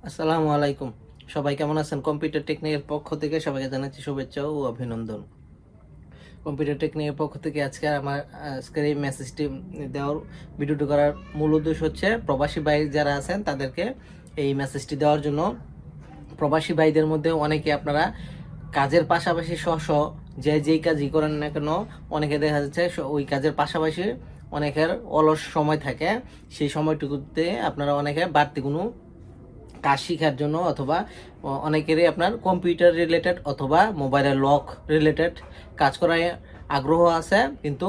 আসসালামু আলাইকুম। সবাই কেমন আছেন? কম্পিউটার টেকনিকের পক্ষ থেকে সবাইকে জানাচ্ছি শুভেচ্ছা ও অভিনন্দন। কম্পিউটার টেকনিকের পক্ষ থেকে আজকের এই মেসেজটি দেওয়ার ভিডিওটি করার মূল উদ্দেশ্য হচ্ছে প্রবাসী ভাই যারা আছেন তাদেরকে এই মেসেজটি দেওয়ার জন্য। প্রবাসী ভাইদের মধ্যে অনেকে আপনারা কাজের পাশাপাশি যেই কাজই করেন না কেন, অনেকে দেখা যাচ্ছে ওই কাজের পাশাপাশি অনেকের অলস সময় থাকে। সেই সময়টুকুতে আপনারা অনেকে বাড়তি কোনো কাজ শেখার জন্য অথবা অনেকেরই আপনার কম্পিউটার রিলেটেড অথবা মোবাইলের লক রিলেটেড কাজ করার আগ্রহ আছে, কিন্তু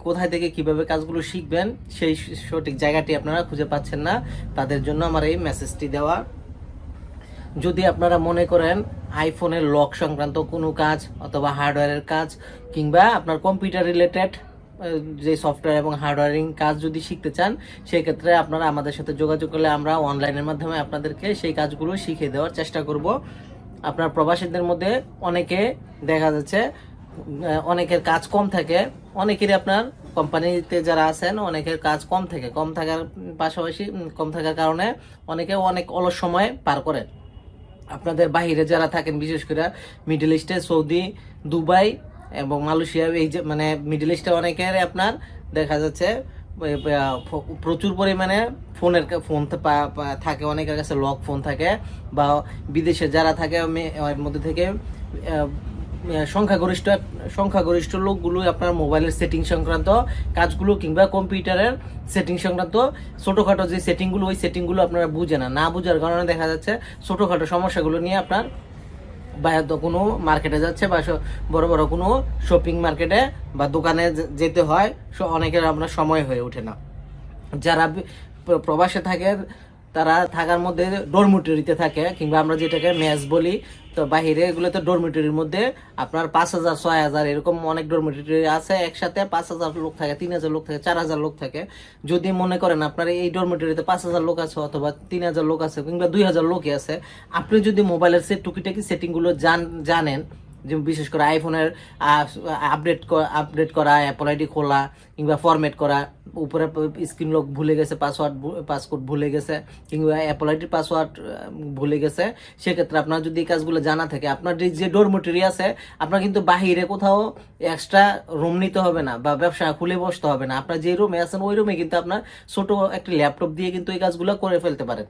কোথায় থেকে কিভাবে কাজগুলো শিখবেন সেই সঠিক জায়গাটি আপনারা খুঁজে পাচ্ছেন না। তাদের জন্য আমার এই মেসেজটি দেওয়া। যদি আপনারা মনে করেন আইফোনের লক সংক্রান্ত কোনো কাজ অথবা হার্ডওয়্যারের কাজ কিংবা আপনার কম্পিউটার রিলেটেড যে সফটওয়্যার এবং হার্ডওয়্যারিং কাজ যদি শিখতে চান, সেই ক্ষেত্রে আপনারা আমাদের সাথে যোগাযোগ করলে আমরা অনলাইনের মাধ্যমে আপনাদেরকে সেই কাজগুলো শিখিয়ে দেওয়ার চেষ্টা করব। আপনার প্রবাসীদের মধ্যে অনেকে দেখা যাচ্ছে অনেকের কাজ কম থাকে, অনেকেরই আপনার কোম্পানিতে যারা আছেন অনেকের কাজ কম থাকার পাশাপাশি কম থাকার কারণে অনেকে অনেক অলস সময় পার করে। আপনাদের বাহিরে যারা থাকেন, বিশেষ করে মিডল ইস্টে, সৌদি, দুবাই এবং মালয়েশিয়া, এই যে মানে মিডল ইস্টে অনেকের আপনার দেখা যাচ্ছে প্রচুর পরিমাণে ফোন থাকে, অনেকের কাছে লক ফোন থাকে, বা বিদেশে যারা থাকে এর মধ্যে থেকে সংখ্যাগরিষ্ঠ লোকগুলো আপনার মোবাইলের সেটিং সংক্রান্ত কাজগুলো কিংবা কম্পিউটারের সেটিং সংক্রান্ত ছোটোখাটো যে সেটিংগুলো, ওই সেটিংগুলো আপনারা বুঝে না বুঝার কারণে দেখা যাচ্ছে ছোটোখাটো সমস্যাগুলো নিয়ে আপনার বাইরে কোনো মার্কেটে যাচ্ছে বা বড় বড় কোনো শপিং মার্কেটে বা দোকানে যেতে হয়, অনেকের আপনার সময় হয়ে ওঠে না। যারা প্রবাসে থাকে তারা থাকার মধ্যে ডরমিটরিতে থাকে, কিংবা আমরা যেটাকে মেস বলি, তো বাহিরে এগুলোতে ডরমিটরির মধ্যে আপনার 5,000 6,000 এরকম অনেক ডরমিটরি আছে, একসাথে 5,000 লোক থাকে, 3,000 লোক থাকে, 4,000 লোক থাকে। যদি মনে করেন আপনার এই ডরমিটরিতে 5,000 লোক আছে অথবা 3,000 লোক আছে কিংবা 2,000 লোকই আছে, আপনি যদি মোবাইলের টুকিটাকি সেটিংগুলো জানেন, যে বিশেষ করে আইফোনের আপডেট করা, অ্যাপল আইডি খোলা কিংবা ফরম্যাট করা, উপরে স্ক্রিন লক ভুলে গেছে, পাসওয়ার্ড ভুলে গেছে কিংবা অ্যাপল আইডির পাসওয়ার্ড ভুলে গেছে, সেক্ষেত্রে আপনার যদি এই কাজগুলো জানা থাকে, আপনার যে ডরমিটরি আছে, আপনার কিন্তু বাহিরে কোথাও এক্সট্রা রুম নিতে হবে না বা ব্যবসা খুলে বসতে হবে না। আপনার যে রুমে আছেন ওই রুমে কিন্তু আপনার ছোট একটা ল্যাপটপ দিয়ে কিন্তু এই কাজগুলো করে ফেলতে পারেন।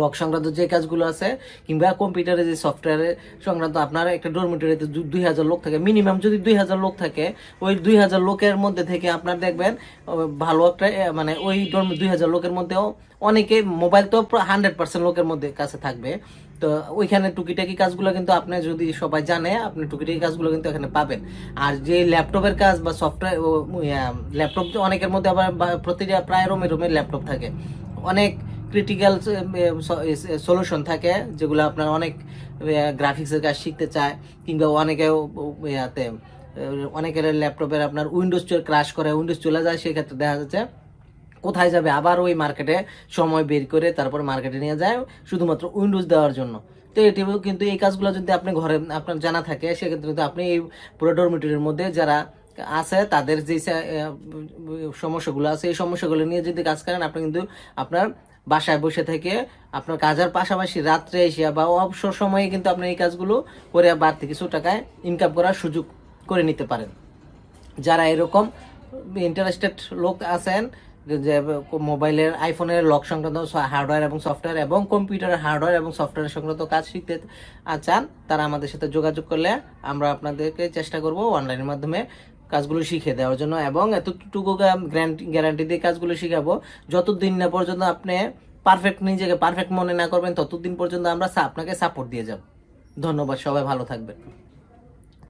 লক সংক্রান্ত যে কাজগুলো আছে কিংবা কম্পিউটারে যে সফটওয়্যারের সংক্রান্ত আপনার একটা ডরমিটরিতে 2,000 লোক থাকে, মিনিমাম যদি 2,000 লোক থাকে, ওই 2,000 লোকের মধ্যে থেকে আপনার দেখবেন ভালো একটা মানে ওই 2,000 লোকের মধ্যেও অনেকে মোবাইল তো 100% লোকের মধ্যে কাছে থাকবে। তো ওইখানে টুকিটাকি কাজগুলো কিন্তু আপনি যদি সবাই জানে, আপনি টুকিটাকি কাজগুলো কিন্তু এখানে পাবেন। আর যে ল্যাপটপের কাজ বা সফটওয়্যার, ল্যাপটপ অনেকের মধ্যে আবার প্রতিটা প্রায় রোমে ল্যাপটপ থাকে, অনেক ক্রিটিক্যাল সলিউশন থাকে যেগুলো আপনার অনেক গ্রাফিক্সের কাজ শিখতে চায়, কিংবা অনেকের ল্যাপটপের আপনার উইন্ডোজ ক্রাশ করে, উইন্ডোজ চলে যায়, সেক্ষেত্রে দেখা যাচ্ছে কোথায় যাবে, আবার ওই মার্কেটে সময় বের করে তারপর মার্কেটে নিয়ে যায় শুধুমাত্র উইন্ডোজ দেওয়ার জন্য। তো এটিও কিন্তু এই কাজগুলো যদি আপনি ঘরে আপনার জানা থাকে, সেক্ষেত্রে কিন্তু আপনি এই পুরো ডরমিটরির মধ্যে যারা আছে তাদের যে সমস্যাগুলো আছে, এই সমস্যাগুলো নিয়ে যদি কাজ করেন, আপনি কিন্তু আপনার বাসায় বসে থেকে আপনার কাজের পাশাপাশি রাত্রে এসে বা অবসর সময়ে কিন্তু আপনি এই কাজগুলো করে বাড়তি কিছু টাকায় ইনকাম করার সুযোগ করে নিতে পারেন। যারা এরকম ইন্টারেস্টেড লোক আছেন, যে মোবাইলের আইফোনের লক সংক্রান্ত হার্ডওয়্যার এবং সফটওয়্যার এবং কম্পিউটারের হার্ডওয়্যার এবং সফটওয়্যার সংক্রান্ত কাজ শিখতে চান, তারা আমাদের সাথে যোগাযোগ করলে আমরা আপনাদেরকে চেষ্টা করব অনলাইনের মাধ্যমে কাজগুলো শিখে দেওয়ার জন্য, এবং এতটুকু গ্যারান্টি দিয়ে কাজগুলো শিখাবো যতদিন না পর্যন্ত আপনি নিজেকে পারফেক্ট মনে না করবেন, ততদিন পর্যন্ত আমরা আপনাকে সাপোর্ট দিয়ে যাব। ধন্যবাদ, সবাই ভালো থাকবেন।